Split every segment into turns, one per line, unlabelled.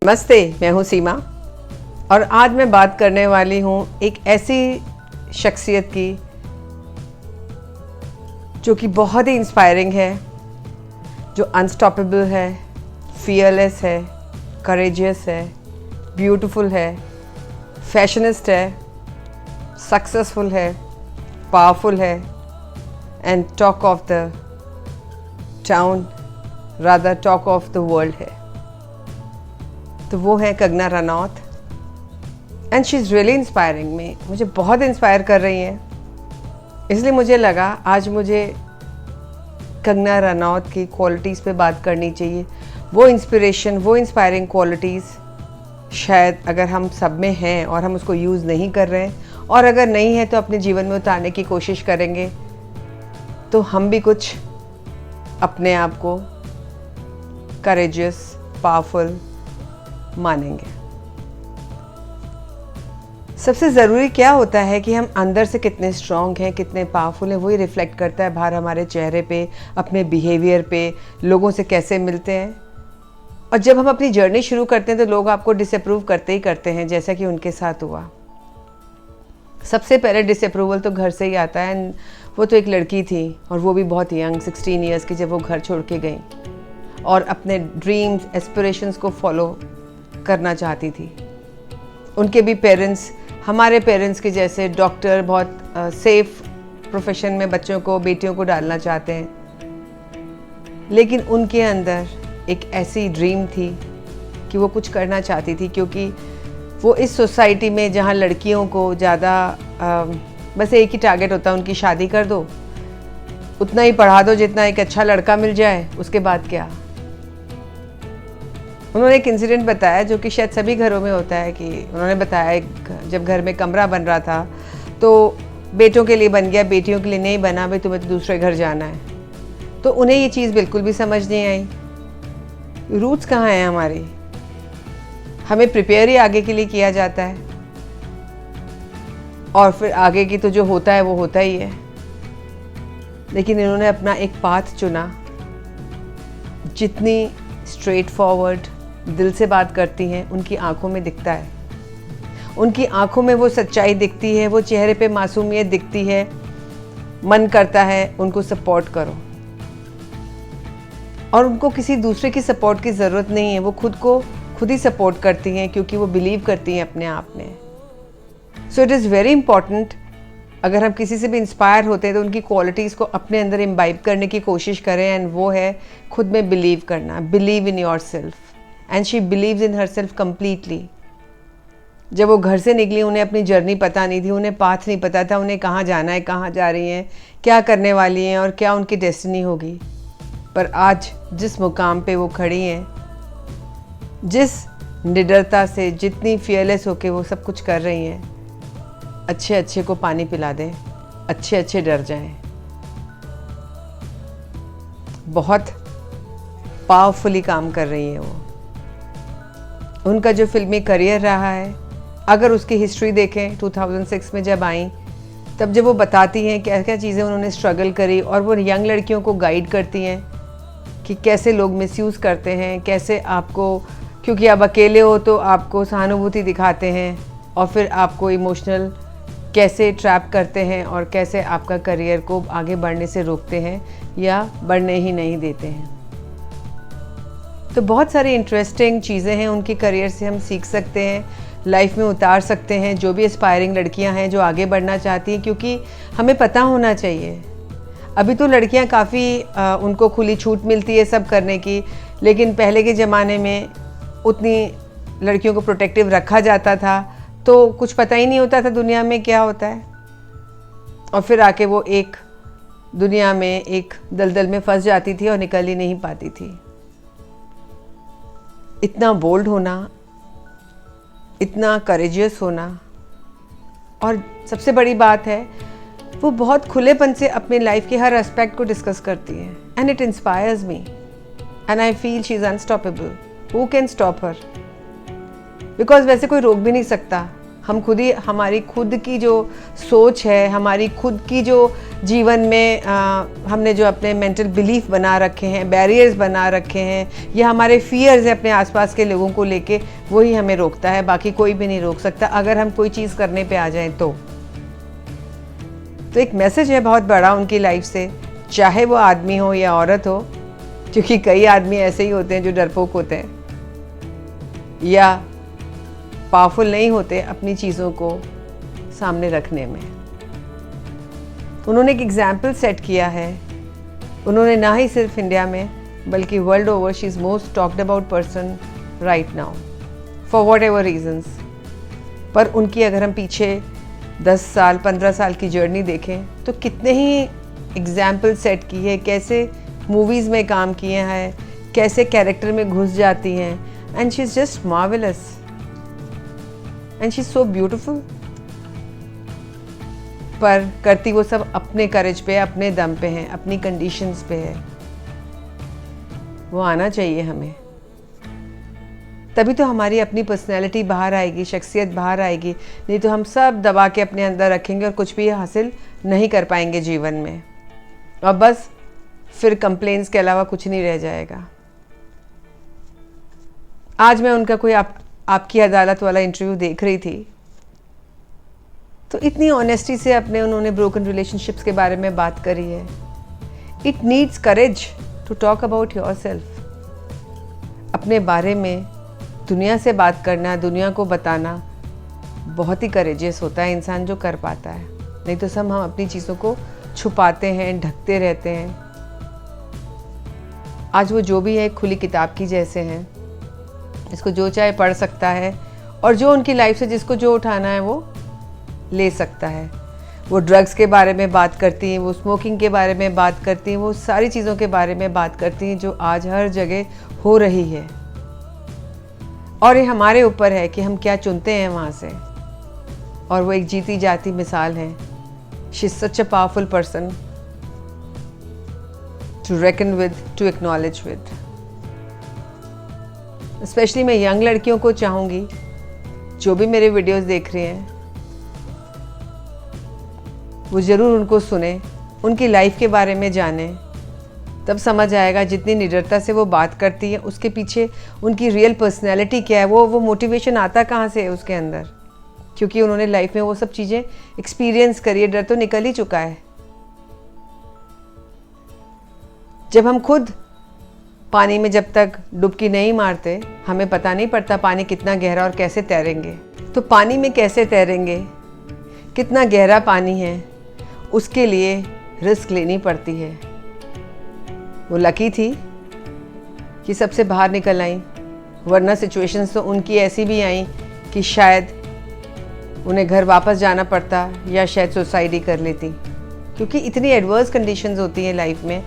नमस्ते, मैं हूँ सीमा और आज मैं बात करने वाली हूँ एक ऐसी शख्सियत की जो कि बहुत ही इंस्पायरिंग है, जो अनस्टॉपेबल है, फियरलेस है, करेजियस है, ब्यूटीफुल है, फैशनिस्ट है, सक्सेसफुल है, पावरफुल है and talk of the town, rather talk of the world है। तो वो है Kangana Ranaut and she is really inspiring me. मुझे बहुत इंस्पायर कर रही हैं, इसलिए मुझे लगा आज मुझे कंगना रनौत की क्वालिटीज़ पे बात करनी चाहिए। वो इंस्पिरेशन, वो इंस्पायरिंग क्वालिटीज़ शायद अगर हम सब में हैं और हम उसको यूज़ नहीं कर रहे हैं, और अगर नहीं है तो अपने जीवन में उतारने की कोशिश करेंगे, तो हम भी कुछ अपने आप को करेजियस, पावरफुल मानेंगे। सबसे ज़रूरी क्या होता है कि हम अंदर से कितने स्ट्रॉन्ग हैं, कितने पावरफुल हैं, वही रिफ्लेक्ट करता है बाहर हमारे चेहरे पे, अपने बिहेवियर पे, लोगों से कैसे मिलते हैं। और जब हम अपनी जर्नी शुरू करते हैं तो लोग आपको डिसअप्रूव करते ही करते हैं, जैसा कि उनके साथ हुआ। सबसे पहले डिसअप्रूवल तो घर से ही आता है। वो तो एक लड़की थी और वो भी बहुत यंग, 16 ईयर्स की, जब वो घर छोड़ के गई और अपने ड्रीम्स, एस्पिरेशंस को फॉलो करना चाहती थी। उनके भी पेरेंट्स हमारे पेरेंट्स के जैसे डॉक्टर, बहुत सेफ प्रोफेशन में बच्चों को, बेटियों को डालना चाहते हैं, लेकिन उनके अंदर एक ऐसी ड्रीम थी कि वो कुछ करना चाहती थी, क्योंकि वो इस सोसाइटी में जहाँ लड़कियों को ज़्यादा बस एक ही टारगेट होता है, उनकी शादी कर दो, उतना ही पढ़ा दो जितना एक अच्छा लड़का मिल जाए, उसके बाद क्या। उन्होंने एक इंसिडेंट बताया जो कि शायद सभी घरों में होता है, कि उन्होंने बताया जब घर में कमरा बन रहा था तो बेटों के लिए बन गया, बेटियों के लिए नहीं बना, भाई तुम्हें तो दूसरे घर जाना है। तो उन्हें ये चीज़ बिल्कुल भी समझ नहीं आई। रूट्स कहाँ हैं हमारी, हमें प्रिपेयर ही आगे के लिए किया जाता है और फिर आगे की तो जो होता है वो होता ही है। लेकिन इन्होंने अपना एक पाथ चुना। जितनी स्ट्रेट फॉरवर्ड दिल से बात करती हैं, उनकी आंखों में दिखता है, उनकी आंखों में वो सच्चाई दिखती है, वो चेहरे पे मासूमियत दिखती है। मन करता है उनको सपोर्ट करो, और उनको किसी दूसरे की सपोर्ट की ज़रूरत नहीं है। वो खुद को खुद ही सपोर्ट करती हैं, क्योंकि वो बिलीव करती हैं अपने आप में। So it is very important, अगर हम किसी से भी इंस्पायर होते हैं तो उनकी क्वालिटीज़ को अपने अंदर इम्बाइब करने की कोशिश करें। एंड वो है खुद में बिलीव करना, believe in your self. And she believes in her self completely. जब वो घर से निकली, उन्हें अपनी जर्नी पता नहीं थी, उन्हें पाथ नहीं पता था, उन्हें कहाँ जाना है, कहाँ जा रही हैं, क्या करने वाली हैं और क्या उनकी डेस्टिनी होगी। पर आज जिस मुकाम पे वो खड़ी हैं, जिस निडरता से, जितनी फियरलेस होके वो सब कुछ कर रही हैं, अच्छे अच्छे को पानी पिला दें, अच्छे अच्छे डर जाएं। बहुत पावरफुली काम कर रही हैं वो। उनका जो फिल्मी करियर रहा है, अगर उसकी हिस्ट्री देखें, 2006 में जब आई, तब जब वो बताती हैं क्या क्या चीज़ें उन्होंने स्ट्रगल करी, और वो यंग लड़कियों को गाइड करती हैं कि कैसे लोग मिसयूज़ करते हैं, कैसे आपको, क्योंकि आप अकेले हो तो आपको सहानुभूति दिखाते हैं और फिर आपको इमोशनल कैसे ट्रैप करते हैं और कैसे आपका करियर को आगे बढ़ने से रोकते हैं या बढ़ने ही नहीं देते हैं। तो बहुत सारी इंटरेस्टिंग चीज़ें हैं उनके करियर से, हम सीख सकते हैं, लाइफ में उतार सकते हैं। जो भी एस्पायरिंग लड़कियां हैं जो आगे बढ़ना चाहती हैं, क्योंकि हमें पता होना चाहिए। अभी तो लड़कियां काफ़ी उनको खुली छूट मिलती है सब करने की, लेकिन पहले के ज़माने में उतनी लड़कियों को प्रोटेक्टिव रखा जाता था, तो कुछ पता ही नहीं होता था दुनिया में क्या होता है, और फिर आके वो एक दुनिया में एक दलदल में फंस जाती थी और निकल ही नहीं पाती थी। इतना बोल्ड होना, इतना करेजियस होना, और सबसे बड़ी बात है वो बहुत खुलेपन से अपने लाइफ के हर एस्पेक्ट को डिस्कस करती है। And it inspires me and I feel she is unstoppable. Who can stop her? Because वैसे कोई रोक भी नहीं सकता। हम खुद ही, हमारी खुद की जो सोच है, हमारी खुद की जो जीवन में हमने जो अपने मेंटल बिलीफ बना रखे हैं, बैरियर्स बना रखे हैं, या हमारे फियर्स हैं अपने आसपास के लोगों को लेके, वही हमें रोकता है। बाकी कोई भी नहीं रोक सकता अगर हम कोई चीज़ करने पे आ जाएं तो एक मैसेज है बहुत बड़ा उनकी लाइफ से, चाहे वो आदमी हो या औरत हो, क्योंकि कई आदमी ऐसे ही होते हैं जो डरपोक होते हैं या पावरफुल नहीं होते अपनी चीज़ों को सामने रखने में। उन्होंने एक एग्जाम्पल सेट किया है। उन्होंने ना ही सिर्फ इंडिया में बल्कि world over, she is most talked about person right now for whatever reasons. पर उनकी अगर हम पीछे 10 साल 15 साल की जर्नी देखें तो कितने ही एग्जाम्पल सेट की है, कैसे मूवीज़ में काम किए हैं, कैसे कैरेक्टर में घुस जाती हैं, and she is just marvellous and she is so beautiful. पर करती वो सब अपने करेज पे, अपने दम पे है, अपनी कंडीशंस पे है। वो आना चाहिए हमें, तभी तो हमारी अपनी पर्सनैलिटी बाहर आएगी, शख्सियत बाहर आएगी। नहीं तो हम सब दबा के अपने अंदर रखेंगे और कुछ भी हासिल नहीं कर पाएंगे जीवन में, और बस फिर कंप्लेंट्स के अलावा कुछ नहीं रह जाएगा। आज मैं उनका कोई आपकी अदालत वाला इंटरव्यू देख रही थी, तो इतनी ऑनेस्टी से उन्होंने ब्रोकन रिलेशनशिप्स के बारे में बात करी है। It needs courage to talk about yourself. अपने बारे में दुनिया से बात करना, दुनिया को बताना बहुत ही करेजियस होता है इंसान जो कर पाता है। नहीं तो सब हम अपनी चीज़ों को छुपाते हैं, ढकते रहते हैं। आज वो जो भी है खुली किताब की जैसे हैं, इसको जो चाहे पढ़ सकता है, और जो उनकी लाइफ से जिसको जो उठाना है वो ले सकता है। वो ड्रग्स के बारे में बात करती हैं, वो स्मोकिंग के बारे में बात करती हैं, वो सारी चीज़ों के बारे में बात करती हैं जो आज हर जगह हो रही है। और ये हमारे ऊपर है कि हम क्या चुनते हैं वहाँ से। और वो एक जीती जाती मिसाल है। She is such a powerful person to reckon with, to acknowledge with. Specially मैं यंग लड़कियों को चाहूँगी जो भी मेरे वीडियोस देख रही हैं, वो ज़रूर उनको सुने, उनकी लाइफ के बारे में जाने। तब समझ आएगा जितनी निडरता से वो बात करती है उसके पीछे उनकी रियल पर्सनैलिटी क्या है, वो मोटिवेशन आता कहाँ से है उसके अंदर, क्योंकि उन्होंने लाइफ में वो सब चीज़ें एक्सपीरियंस करी है। डर तो निकल ही चुका है। जब हम खुद पानी में जब तक डुबकी नहीं मारते, हमें पता नहीं पड़ता पानी कितना गहरा और कैसे तैरेंगे। तो पानी में कैसे तैरेंगे, कितना गहरा पानी है, उसके लिए रिस्क लेनी पड़ती है। वो लकी थी कि सबसे बाहर निकल आई, वरना सिचुएशंस तो उनकी ऐसी भी आई कि शायद उन्हें घर वापस जाना पड़ता या शायद सुसाइड ही कर लेती, क्योंकि इतनी एडवर्स कंडीशंस होती हैं लाइफ में।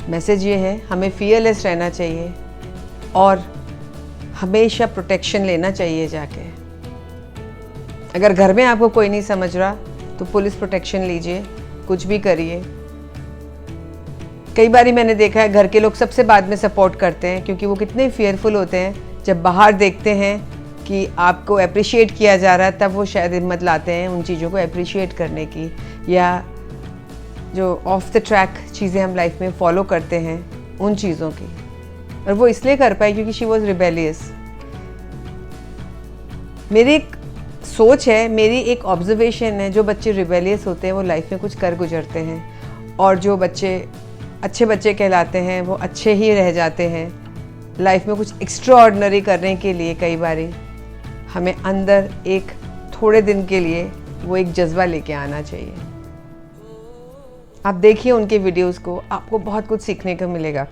मैसेज ये है, हमें फियरलेस रहना चाहिए और हमेशा प्रोटेक्शन लेना चाहिए जाके। अगर घर में आपको कोई नहीं समझ रहा तो पुलिस प्रोटेक्शन लीजिए, कुछ भी करिए। कई बारी मैंने देखा है घर के लोग सबसे बाद में सपोर्ट करते हैं, क्योंकि वो कितने फियरफुल होते हैं। जब बाहर देखते हैं कि आपको अप्रिशिएट किया जा रहा है, तब वो शायद हिम्मत लाते हैं उन चीज़ों को अप्रिशिएट करने की, या जो ऑफ द ट्रैक चीज़ें हम लाइफ में फॉलो करते हैं उन चीज़ों की। और वो इसलिए कर पाई क्योंकि शी वॉज रिबेलियस। मेरी एक सोच है, मेरी एक ऑब्जर्वेशन है, जो बच्चे रिबेलियस होते हैं वो लाइफ में कुछ कर गुजरते हैं, और जो बच्चे अच्छे बच्चे कहलाते हैं वो अच्छे ही रह जाते हैं। लाइफ में कुछ एक्स्ट्रा ऑर्डिनरी करने के लिए कई बारी हमें अंदर एक थोड़े दिन के लिए वो एक जज्बा लेके आना चाहिए। आप देखिए उनके वीडियोस को, आपको बहुत कुछ सीखने को मिलेगा।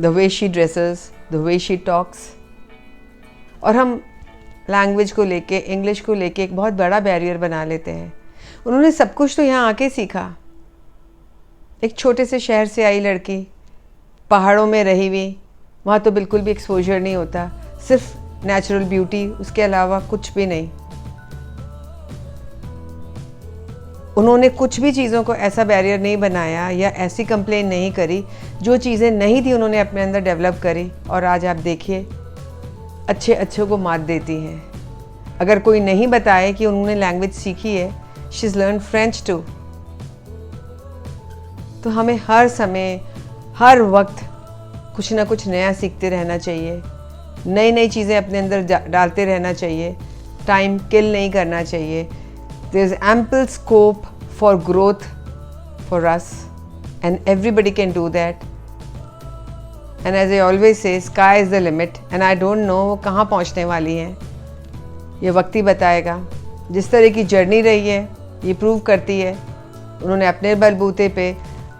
The way she dresses, the way she talks. और हम लैंग्वेज को लेके, इंग्लिश को लेके एक बहुत बड़ा बैरियर बना लेते हैं। उन्होंने सब कुछ तो यहाँ आके सीखा। एक छोटे से शहर से आई लड़की, पहाड़ों में रही हुई, वहाँ तो बिल्कुल भी एक्सपोजर नहीं होता, सिर्फ नेचुरल ब्यूटी, उसके अलावा कुछ भी नहीं। उन्होंने कुछ भी चीज़ों को ऐसा बैरियर नहीं बनाया या ऐसी कंप्लेन नहीं करी, जो चीज़ें नहीं थी उन्होंने अपने अंदर डेवलप करी। और आज आप देखिए अच्छे अच्छों को मात देती हैं। अगर कोई नहीं बताए कि उन्होंने लैंग्वेज सीखी है, she is learn French too. तो हमें हर समय, हर वक्त कुछ ना कुछ नया सीखते रहना चाहिए, नई नई चीज़ें अपने अंदर डालते रहना चाहिए, टाइम किल नहीं करना चाहिए। There is ample scope for growth for us and everybody can do that. And as I always say, sky is the limit and I don't know वो कहाँ पहुँचने वाली हैं, ये वक्त ही बताएगा। जिस तरह की जर्नी रही है ये प्रूव करती है उन्होंने अपने बलबूते पे,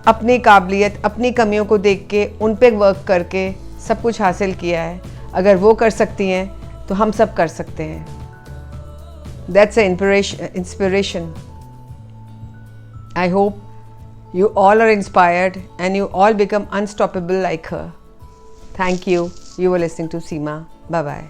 अपनी काबिलियत, अपनी कमियों को देख के, उन पे वर्क करके सब कुछ हासिल किया है। अगर वो कर सकती हैं तो हम सब कर सकते हैं। That's a inspiration. I hope you all are inspired and you all become unstoppable like her. Thank you. You were listening to Seema. Bye bye.